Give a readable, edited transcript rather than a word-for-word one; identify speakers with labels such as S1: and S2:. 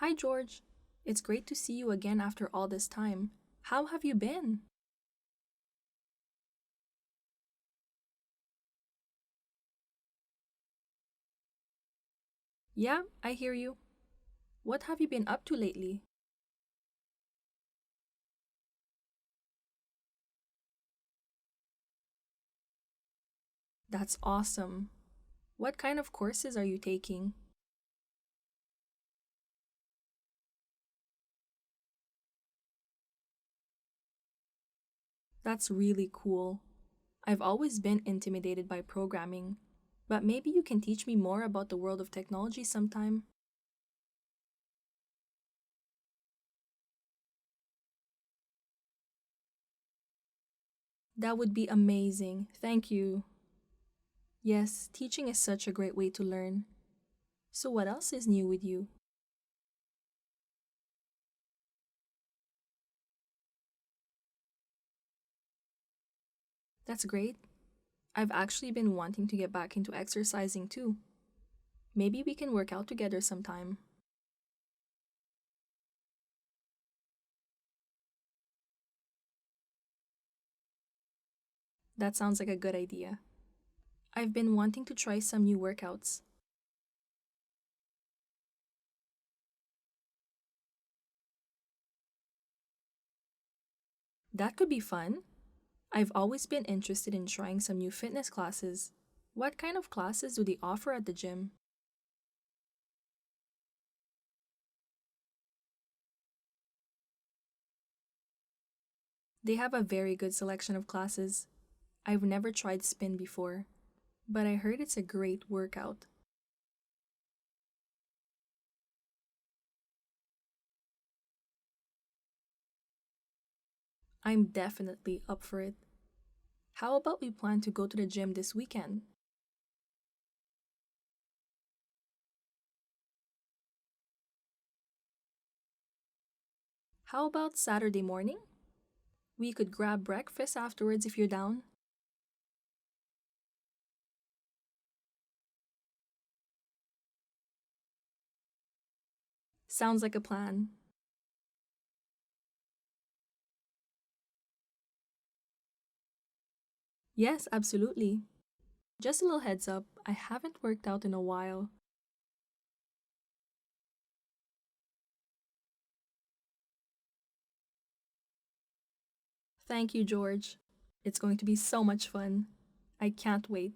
S1: Hi, George. It's great to see you again after all this time. How have you been? Yeah, I hear you. What have you been up to lately? That's awesome. What kind of courses are you taking? That's really cool. I've always been intimidated by programming, but maybe you can teach me more about the world of technology sometime. That would be amazing. Thank you. Yes, teaching is such a great way to learn. So, what else is new with you? That's great. I've actually been wanting to get back into exercising too. Maybe we can work out together sometime. That sounds like a good idea. I've been wanting to try some new workouts. That could be fun. I've always been interested in trying some new fitness classes. What kind of classes do they offer at the gym? They have a very good selection of classes. I've never tried spin before, but I heard it's a great workout. I'm definitely up for it. How about we plan to go to the gym this weekend? How about Saturday morning? We could grab breakfast afterwards if you're down. Sounds like a plan. Yes, absolutely. Just a little heads up, I haven't worked out in a while. Thank you, George. It's going to be so much fun. I can't wait.